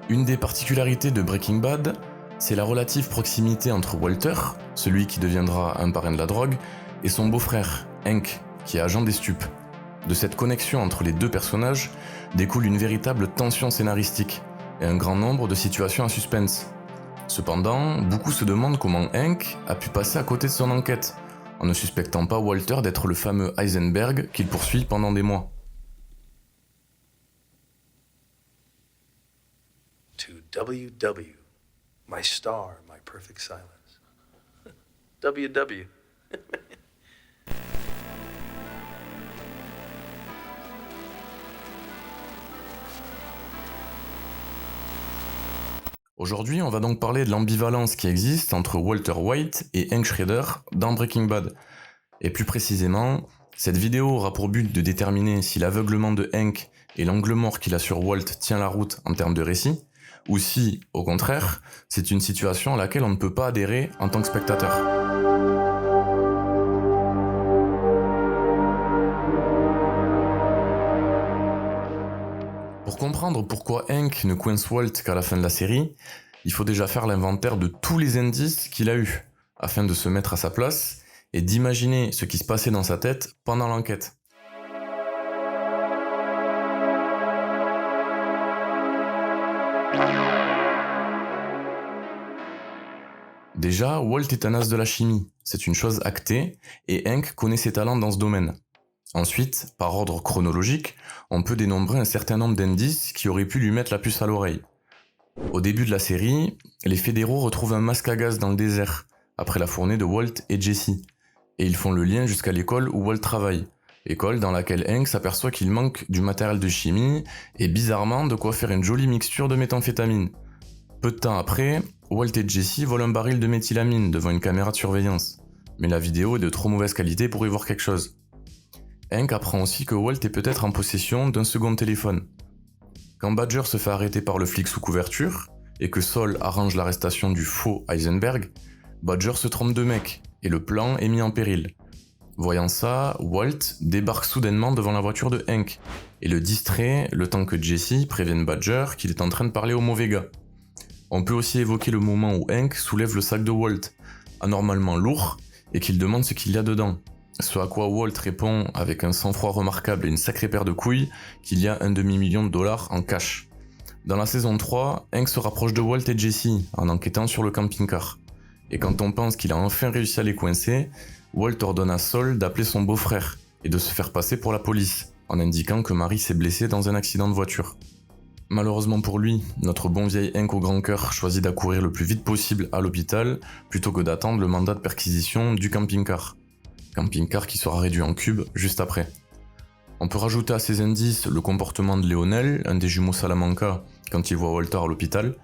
Une des particularités de Breaking Bad, c'est la relative proximité entre Walter, celui qui deviendra un parrain de la drogue, et son beau-frère, Hank, qui est agent des stupes. De cette connexion entre les deux personnages découle une véritable tension scénaristique et un grand nombre de situations à suspense. Cependant, beaucoup se demandent comment Hank a pu passer à côté de son enquête, en ne suspectant pas Walter d'être le fameux Heisenberg qu'il poursuit pendant des mois. To WW, my star, my perfect silence. WW. Aujourd'hui, on va donc parler de l'ambivalence qui existe entre Walter White et Hank Schrader dans Breaking Bad. Et plus précisément, cette vidéo aura pour but de déterminer si l'aveuglement de Hank et l'angle mort qu'il a sur Walt tient la route en termes de récit, ou si, au contraire, c'est une situation à laquelle on ne peut pas adhérer en tant que spectateur. Pour comprendre pourquoi Hank ne coince Walt qu'à la fin de la série, il faut déjà faire l'inventaire de tous les indices qu'il a eus, afin de se mettre à sa place et d'imaginer ce qui se passait dans sa tête pendant l'enquête. Déjà, Walt est un as de la chimie, c'est une chose actée, et Hank connaît ses talents dans ce domaine. Ensuite, par ordre chronologique, on peut dénombrer un certain nombre d'indices qui auraient pu lui mettre la puce à l'oreille. Au début de la série, les fédéraux retrouvent un masque à gaz dans le désert, après la fournée de Walt et Jesse, et ils font le lien jusqu'à l'école où Walt travaille, école dans laquelle Hank s'aperçoit qu'il manque du matériel de chimie et bizarrement de quoi faire une jolie mixture de méthamphétamine. Peu de temps après, Walt et Jesse volent un baril de méthylamine devant une caméra de surveillance, mais la vidéo est de trop mauvaise qualité pour y voir quelque chose. Hank apprend aussi que Walt est peut-être en possession d'un second téléphone. Quand Badger se fait arrêter par le flic sous couverture, et que Saul arrange l'arrestation du faux Heisenberg, Badger se trompe de mec, et le plan est mis en péril. Voyant ça, Walt débarque soudainement devant la voiture de Hank, et le distrait le temps que Jesse prévienne Badger qu'il est en train de parler au mauvais gars. On peut aussi évoquer le moment où Hank soulève le sac de Walt, anormalement lourd, et qu'il demande ce qu'il y a dedans. Ce à quoi Walt répond avec un sang-froid remarquable et une sacrée paire de couilles qu'il y a $1 demi-million en cash. Dans la saison 3, Hank se rapproche de Walt et Jesse en enquêtant sur le camping-car. Et quand on pense qu'il a enfin réussi à les coincer, Walt ordonne à Saul d'appeler son beau-frère et de se faire passer pour la police, en indiquant que Mary s'est blessée dans un accident de voiture. Malheureusement pour lui, notre bon vieil Hank au grand cœur choisit d'accourir le plus vite possible à l'hôpital plutôt que d'attendre le mandat de perquisition du camping-car. Camping-car qui sera réduit en cube juste après. On peut rajouter à ces indices le comportement de Lionel, un des jumeaux Salamanca, quand il voit Walter à l'hôpital,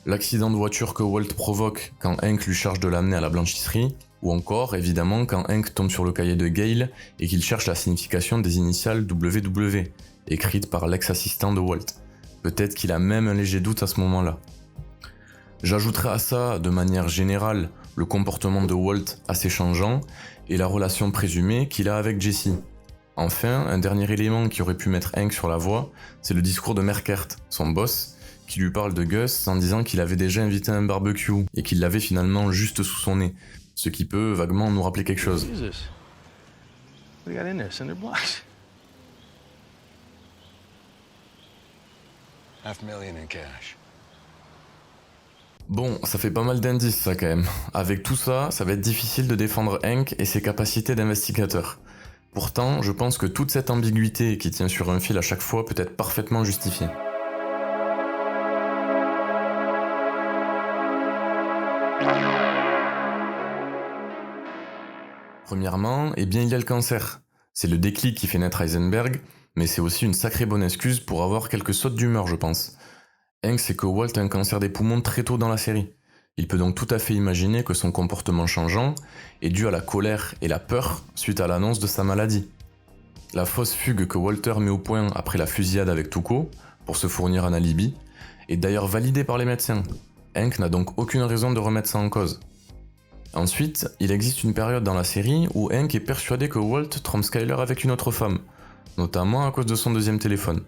l'accident de voiture que Walt provoque quand Hank lui charge de l'amener à la blanchisserie, ou encore, évidemment, quand Hank tombe sur le cahier de Gale et qu'il cherche la signification des initiales WW, écrites par l'ex-assistant de Walt. Peut-être qu'il a même un léger doute à ce moment-là. J'ajouterai à ça, de manière générale, le comportement de Walt assez changeant et la relation présumée qu'il a avec Jesse. Enfin, un dernier élément qui aurait pu mettre Hank sur la voie, c'est le discours de Merkert, son boss, qui lui parle de Gus en disant qu'il avait déjà invité à un barbecue et qu'il l'avait finalement juste sous son nez, ce qui peut vaguement nous rappeler quelque chose. $500,000 in cash. Bon, ça fait pas mal d'indices ça quand même. Avec tout ça, ça va être difficile de défendre Hank et ses capacités d'investigateur. Pourtant, je pense que toute cette ambiguïté qui tient sur un fil à chaque fois peut être parfaitement justifiée. Premièrement, il y a le cancer. C'est le déclic qui fait naître Heisenberg, mais c'est aussi une sacrée bonne excuse pour avoir quelques sautes d'humeur, je pense. Hank sait que Walt a un cancer des poumons très tôt dans la série. Il peut donc tout à fait imaginer que son comportement changeant est dû à la colère et la peur suite à l'annonce de sa maladie. La fausse fugue que Walter met au point après la fusillade avec Tuco, pour se fournir un alibi, est d'ailleurs validée par les médecins. Hank n'a donc aucune raison de remettre ça en cause. Ensuite, il existe une période dans la série où Hank est persuadé que Walt trompe Skyler avec une autre femme, notamment à cause de son deuxième téléphone.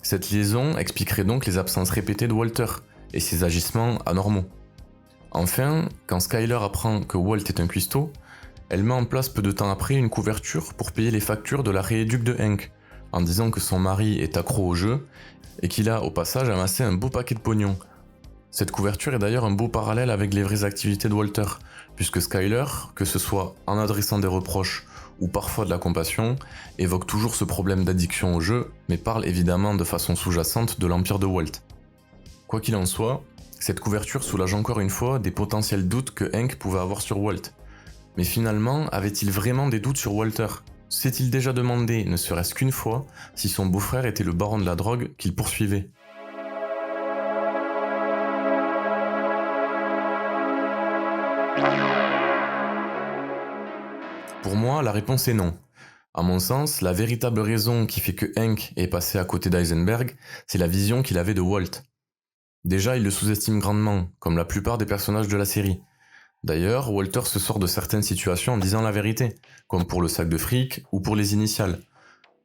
Cette liaison expliquerait donc les absences répétées de Walter et ses agissements anormaux. Enfin, quand Skyler apprend que Walt est un cuistot, elle met en place peu de temps après une couverture pour payer les factures de la rééduque de Hank, en disant que son mari est accro au jeu et qu'il a au passage amassé un beau paquet de pognon. Cette couverture est d'ailleurs un beau parallèle avec les vraies activités de Walter, puisque Skyler, que ce soit en adressant des reproches ou parfois de la compassion, évoque toujours ce problème d'addiction au jeu, mais parle évidemment de façon sous-jacente de l'empire de Walt. Quoi qu'il en soit, cette couverture soulage encore une fois des potentiels doutes que Hank pouvait avoir sur Walt. Mais finalement, avait-il vraiment des doutes sur Walter ? S'est-il déjà demandé, ne serait-ce qu'une fois, si son beau-frère était le baron de la drogue qu'il poursuivait ? Pour moi, la réponse est non. À mon sens, la véritable raison qui fait que Hank est passé à côté d'Eisenberg, c'est la vision qu'il avait de Walt. Déjà, il le sous-estime grandement, comme la plupart des personnages de la série. D'ailleurs, Walter se sort de certaines situations en disant la vérité, comme pour le sac de fric ou pour les initiales.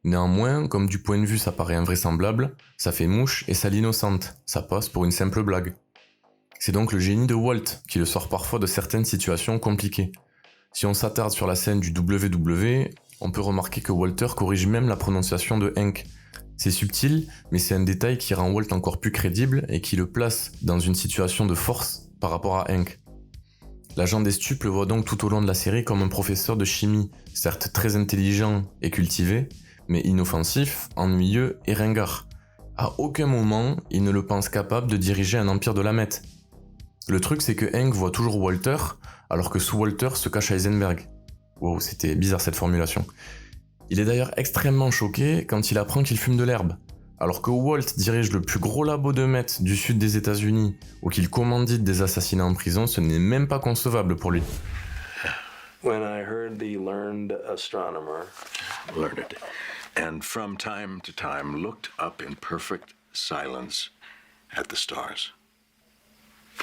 Néanmoins, comme du point de vue ça paraît invraisemblable, ça fait mouche et ça l'innocente, ça passe pour une simple blague. C'est donc le génie de Walt qui le sort parfois de certaines situations compliquées. Si on s'attarde sur la scène du WW, on peut remarquer que Walter corrige même la prononciation de Hank. C'est subtil, mais c'est un détail qui rend Walt encore plus crédible et qui le place dans une situation de force par rapport à Hank. L'agent des stupes le voit donc tout au long de la série comme un professeur de chimie, certes très intelligent et cultivé, mais inoffensif, ennuyeux et ringard. À aucun moment, il ne le pense capable de diriger un empire de la meth. Le truc c'est que Hank voit toujours Walter, alors que sous Walter se cache Heisenberg. Wow, c'était bizarre cette formulation. Il est d'ailleurs extrêmement choqué quand il apprend qu'il fume de l'herbe. Alors que Walt dirige le plus gros labo de meth du sud des États-Unis ou qu'il commandite des assassinats en prison, ce n'est même pas concevable pour lui. When I heard the learned astronomer, learned, and from time to time looked up in perfect silence at the stars.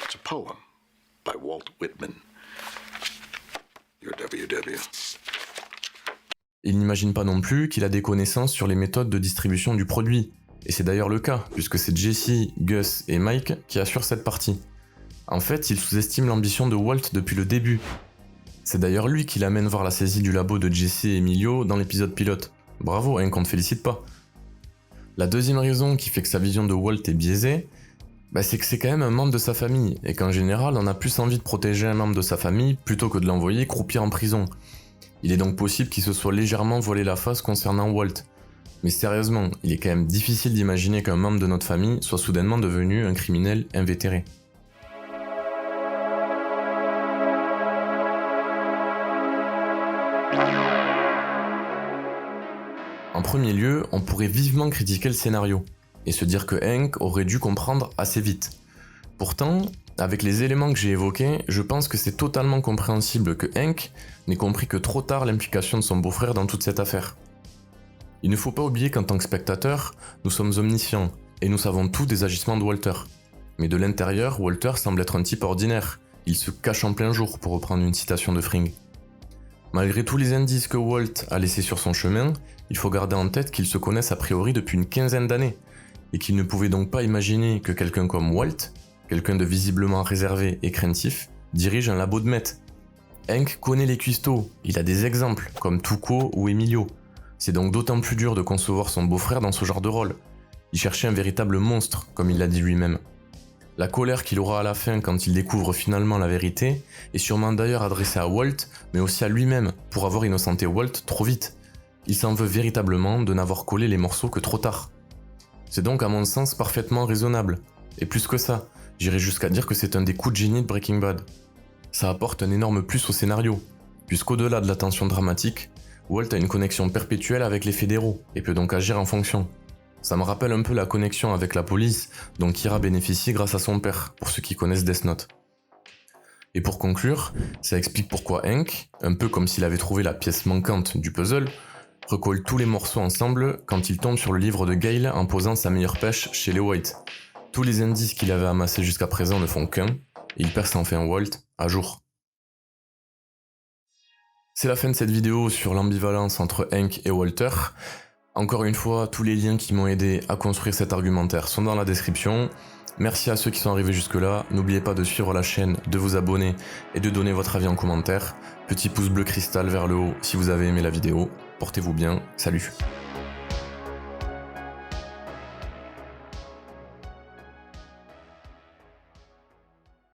It's a poem by Walt Whitman. Your WW. Il n'imagine pas non plus qu'il a des connaissances sur les méthodes de distribution du produit. Et c'est d'ailleurs le cas, puisque c'est Jesse, Gus et Mike qui assurent cette partie. En fait, il sous-estime l'ambition de Walt depuis le début. C'est d'ailleurs lui qui l'amène voir la saisie du labo de Jesse et Emilio dans l'épisode pilote. Bravo, hein, qu'on ne félicite pas. La deuxième raison qui fait que sa vision de Walt est biaisée, c'est que c'est quand même un membre de sa famille, et qu'en général, on a plus envie de protéger un membre de sa famille plutôt que de l'envoyer croupir en prison. Il est donc possible qu'il se soit légèrement voilé la face concernant Walt. Mais sérieusement, il est quand même difficile d'imaginer qu'un membre de notre famille soit soudainement devenu un criminel invétéré. En premier lieu, on pourrait vivement critiquer le scénario, et se dire que Hank aurait dû comprendre assez vite. Pourtant, avec les éléments que j'ai évoqués, je pense que c'est totalement compréhensible que Hank n'ait compris que trop tard l'implication de son beau-frère dans toute cette affaire. Il ne faut pas oublier qu'en tant que spectateur, nous sommes omniscients, et nous savons tout des agissements de Walter. Mais de l'intérieur, Walter semble être un type ordinaire, il se cache en plein jour pour reprendre une citation de Fring. Malgré tous les indices que Walt a laissés sur son chemin, il faut garder en tête qu'ils se connaissent a priori depuis une quinzaine d'années, et qu'il ne pouvait donc pas imaginer que quelqu'un comme Walt, quelqu'un de visiblement réservé et craintif, dirige un labo de meth. Hank connaît les cuistots, il a des exemples, comme Tuco ou Emilio. C'est donc d'autant plus dur de concevoir son beau-frère dans ce genre de rôle. Il cherchait un véritable monstre, comme il l'a dit lui-même. La colère qu'il aura à la fin quand il découvre finalement la vérité est sûrement d'ailleurs adressée à Walt, mais aussi à lui-même, pour avoir innocenté Walt trop vite. Il s'en veut véritablement de n'avoir collé les morceaux que trop tard. C'est donc à mon sens parfaitement raisonnable. Et plus que ça, j'irais jusqu'à dire que c'est un des coups de génie de Breaking Bad. Ça apporte un énorme plus au scénario, puisqu'au-delà de la tension dramatique, Walt a une connexion perpétuelle avec les fédéraux, et peut donc agir en fonction. Ça me rappelle un peu la connexion avec la police, dont Kira bénéficie grâce à son père, pour ceux qui connaissent Death Note. Et pour conclure, ça explique pourquoi Hank, un peu comme s'il avait trouvé la pièce manquante du puzzle, recolle tous les morceaux ensemble quand il tombe sur le livre de Gale en posant sa meilleure pêche chez les White. Tous les indices qu'il avait amassés jusqu'à présent ne font qu'un, et il perce enfin Walt à jour. C'est la fin de cette vidéo sur l'ambivalence entre Hank et Walter. Encore une fois, tous les liens qui m'ont aidé à construire cet argumentaire sont dans la description. Merci à ceux qui sont arrivés jusque-là. N'oubliez pas de suivre la chaîne, de vous abonner et de donner votre avis en commentaire. Petit pouce bleu cristal vers le haut si vous avez aimé la vidéo. Portez-vous bien, salut.